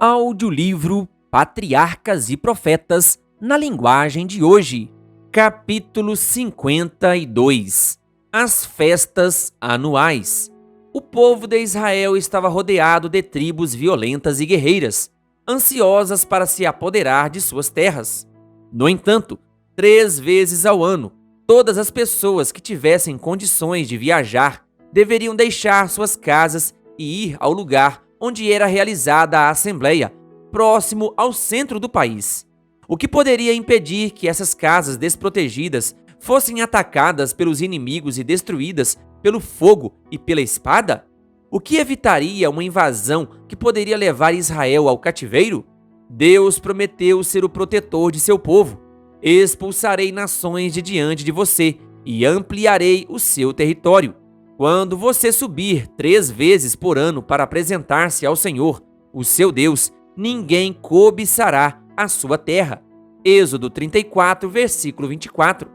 Audiolivro Patriarcas e Profetas na linguagem de hoje. Capítulo 52. As festas anuais. O povo de Israel estava rodeado de tribos violentas e guerreiras, ansiosas para se apoderar de suas terras. No entanto, 3 vezes ao ano, todas as pessoas que tivessem condições de viajar deveriam deixar suas casas e ir ao lugar onde era realizada a assembleia, próximo ao centro do país. O que poderia impedir que essas casas desprotegidas fossem atacadas pelos inimigos e destruídas pelo fogo e pela espada? O que evitaria uma invasão que poderia levar Israel ao cativeiro? Deus prometeu ser o protetor de seu povo. Expulsarei nações de diante de você e ampliarei o seu território. Quando você subir 3 vezes por ano para apresentar-se ao Senhor, o seu Deus, ninguém cobiçará a sua terra. Êxodo 34, versículo 24.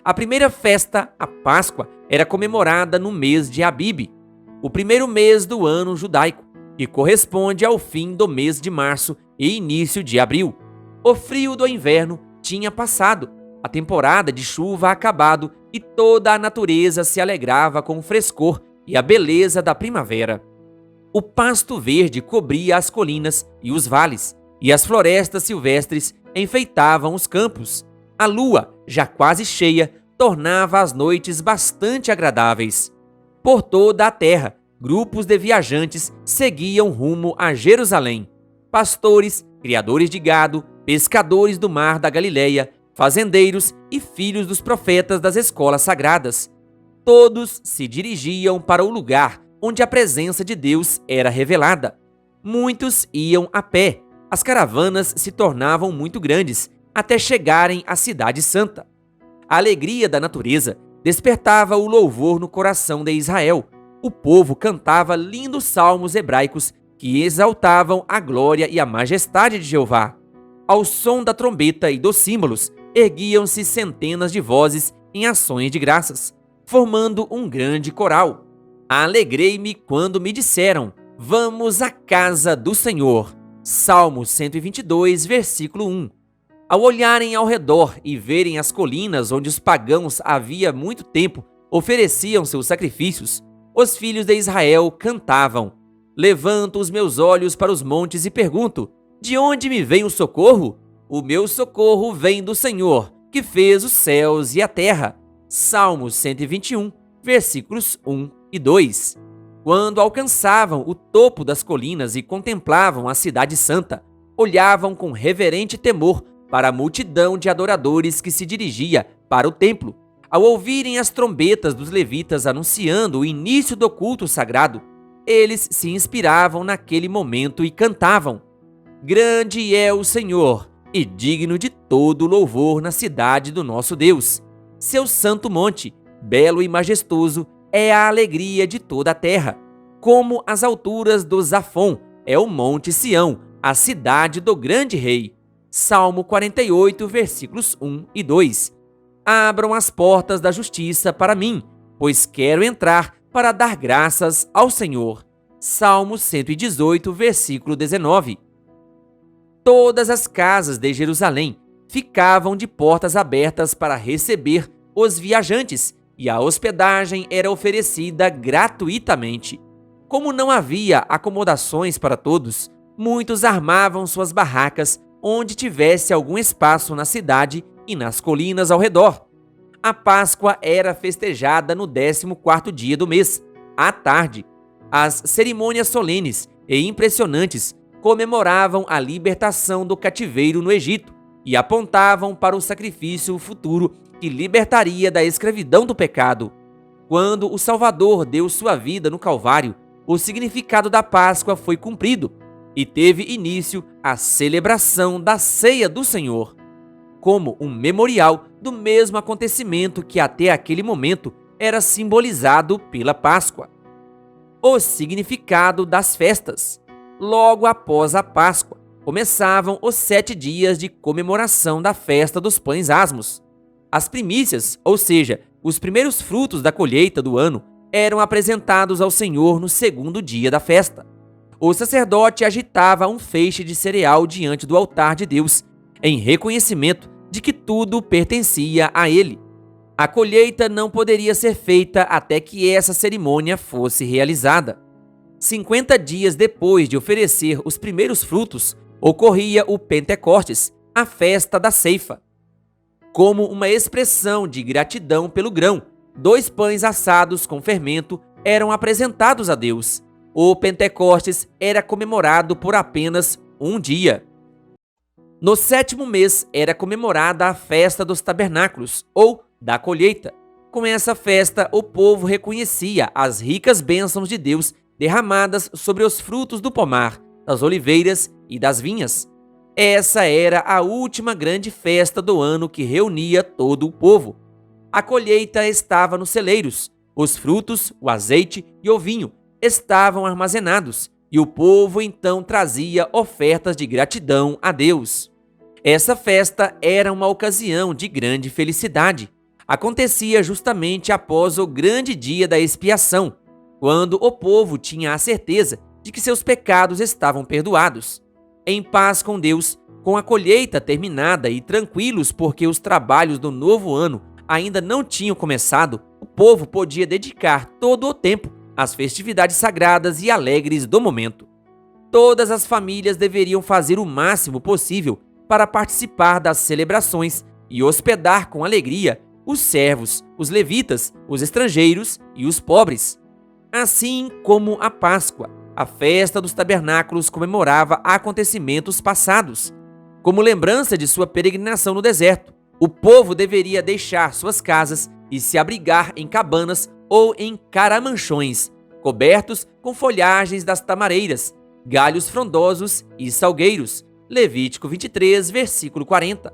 A primeira festa, a Páscoa, era comemorada no mês de Abibe, o primeiro mês do ano judaico, que corresponde ao fim do mês de março e início de abril. O frio do inverno tinha passado, a temporada de chuva acabado e toda a natureza se alegrava com o frescor e a beleza da primavera. O pasto verde cobria as colinas e os vales, e as florestas silvestres enfeitavam os campos. A lua, já quase cheia, tornava as noites bastante agradáveis. Por toda a terra, grupos de viajantes seguiam rumo a Jerusalém. Pastores, criadores de gado, pescadores do mar da Galileia, fazendeiros e filhos dos profetas das escolas sagradas. Todos se dirigiam para o lugar onde a presença de Deus era revelada. Muitos iam a pé. As caravanas se tornavam muito grandes até chegarem à Cidade Santa. A alegria da natureza despertava o louvor no coração de Israel. O povo cantava lindos salmos hebraicos que exaltavam a glória e a majestade de Jeová. Ao som da trombeta e dos símbolos, erguiam-se centenas de vozes em ações de graças, formando um grande coral. Alegrei-me quando me disseram: vamos à casa do Senhor. Salmo 122, versículo 1. Ao olharem ao redor e verem as colinas onde os pagãos havia muito tempo ofereciam seus sacrifícios, os filhos de Israel cantavam: levanto os meus olhos para os montes e pergunto: de onde me vem o socorro? O meu socorro vem do Senhor, que fez os céus e a terra. Salmo 121, versículos 1 e 2. Quando alcançavam o topo das colinas e contemplavam a Cidade Santa, olhavam com reverente temor para a multidão de adoradores que se dirigia para o templo. Ao ouvirem as trombetas dos levitas anunciando o início do culto sagrado, eles se inspiravam naquele momento e cantavam: grande é o Senhor e digno de todo louvor na cidade do nosso Deus. Seu santo monte, belo e majestoso, é a alegria de toda a terra. Como as alturas do Zafon é o monte Sião, a cidade do grande rei. Salmo 48, versículos 1 e 2. Abram as portas da justiça para mim, pois quero entrar para dar graças ao Senhor. Salmo 118, versículo 19. Todas as casas de Jerusalém ficavam de portas abertas para receber os viajantes e a hospedagem era oferecida gratuitamente. Como não havia acomodações para todos, muitos armavam suas barracas onde tivesse algum espaço na cidade e nas colinas ao redor. A Páscoa era festejada no 14º dia do mês, à tarde. As cerimônias solenes e impressionantes comemoravam a libertação do cativeiro no Egito e apontavam para o sacrifício futuro que libertaria da escravidão do pecado. Quando o Salvador deu sua vida no Calvário, o significado da Páscoa foi cumprido e teve início a celebração da Ceia do Senhor, como um memorial do mesmo acontecimento que até aquele momento era simbolizado pela Páscoa. O significado das festas. Logo após a Páscoa, começavam os 7 dias de comemoração da festa dos pães asmos. As primícias, ou seja, os primeiros frutos da colheita do ano, eram apresentados ao Senhor no 2º dia da festa. O sacerdote agitava um feixe de cereal diante do altar de Deus, em reconhecimento de que tudo pertencia a ele. A colheita não poderia ser feita até que essa cerimônia fosse realizada. 50 dias depois de oferecer os primeiros frutos, ocorria o Pentecostes, a festa da ceifa. Como uma expressão de gratidão pelo grão, 2 pães assados com fermento eram apresentados a Deus. O Pentecostes era comemorado por apenas um dia. No 7º mês era comemorada a festa dos tabernáculos, ou da colheita. Com essa festa, o povo reconhecia as ricas bênçãos de Deus derramadas sobre os frutos do pomar, das oliveiras e das vinhas. Essa era a última grande festa do ano que reunia todo o povo. A colheita estava nos celeiros, os frutos, o azeite e o vinho estavam armazenados, e o povo então trazia ofertas de gratidão a Deus. Essa festa era uma ocasião de grande felicidade. Acontecia justamente após o grande dia da expiação, quando o povo tinha a certeza de que seus pecados estavam perdoados. Em paz com Deus, com a colheita terminada e tranquilos porque os trabalhos do novo ano ainda não tinham começado, o povo podia dedicar todo o tempo às festividades sagradas e alegres do momento. Todas as famílias deveriam fazer o máximo possível para participar das celebrações e hospedar com alegria os servos, os levitas, os estrangeiros e os pobres. Assim como a Páscoa, a festa dos tabernáculos comemorava acontecimentos passados. Como lembrança de sua peregrinação no deserto, o povo deveria deixar suas casas e se abrigar em cabanas ou em caramanchões, cobertos com folhagens das tamareiras, galhos frondosos e salgueiros. Levítico 23, versículo 40.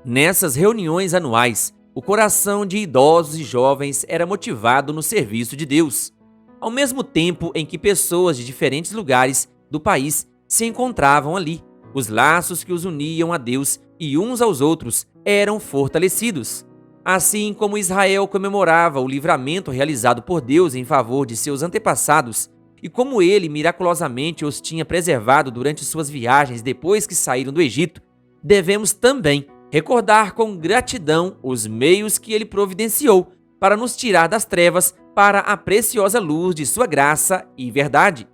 Nessas reuniões anuais, o coração de idosos e jovens era motivado no serviço de Deus. Ao mesmo tempo em que pessoas de diferentes lugares do país se encontravam ali, os laços que os uniam a Deus e uns aos outros eram fortalecidos. Assim como Israel comemorava o livramento realizado por Deus em favor de seus antepassados e como ele miraculosamente os tinha preservado durante suas viagens depois que saíram do Egito, devemos também recordar com gratidão os meios que ele providenciou para nos tirar das trevas para a preciosa luz de sua graça e verdade.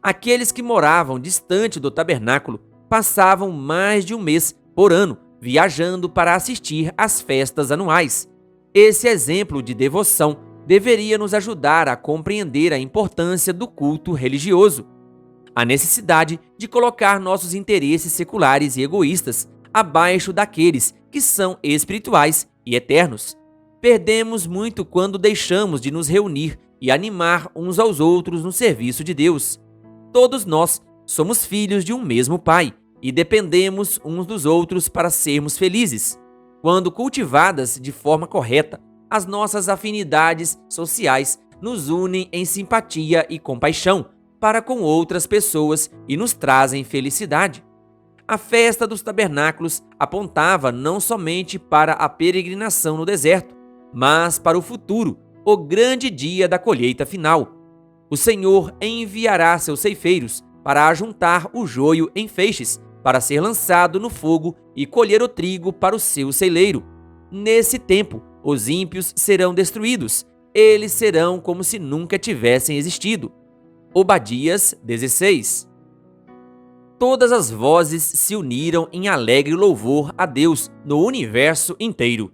Aqueles que moravam distante do tabernáculo passavam mais de um mês por ano viajando para assistir às festas anuais. Esse exemplo de devoção deveria nos ajudar a compreender a importância do culto religioso, a necessidade de colocar nossos interesses seculares e egoístas abaixo daqueles que são espirituais e eternos. Perdemos muito quando deixamos de nos reunir e animar uns aos outros no serviço de Deus. Todos nós somos filhos de um mesmo Pai e dependemos uns dos outros para sermos felizes. Quando cultivadas de forma correta, as nossas afinidades sociais nos unem em simpatia e compaixão para com outras pessoas e nos trazem felicidade. A festa dos tabernáculos apontava não somente para a peregrinação no deserto, mas para o futuro, o grande dia da colheita final. O Senhor enviará seus ceifeiros para ajuntar o joio em feixes, para ser lançado no fogo e colher o trigo para o seu celeiro. Nesse tempo, os ímpios serão destruídos, eles serão como se nunca tivessem existido. Obadias 16. Todas as vozes se uniram em alegre louvor a Deus no universo inteiro.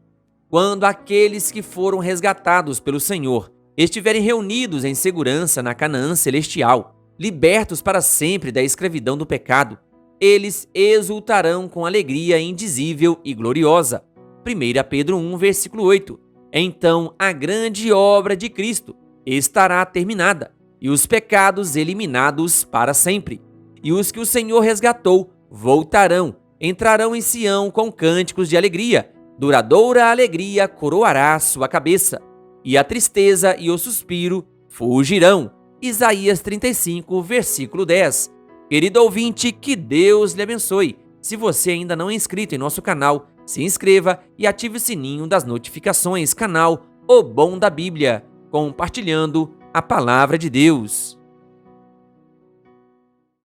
Quando aqueles que foram resgatados pelo Senhor estiverem reunidos em segurança na Canaã celestial, libertos para sempre da escravidão do pecado, eles exultarão com alegria indizível e gloriosa. 1 Pedro 1, versículo 8. Então a grande obra de Cristo estará terminada, e os pecados eliminados para sempre. E os que o Senhor resgatou voltarão, entrarão em Sião com cânticos de alegria. Duradoura alegria coroará sua cabeça, e a tristeza e o suspiro fugirão. Isaías 35, versículo 10. Querido ouvinte, que Deus lhe abençoe. Se você ainda não é inscrito em nosso canal, se inscreva e ative o sininho das notificações. Canal O Bom da Bíblia, compartilhando a Palavra de Deus.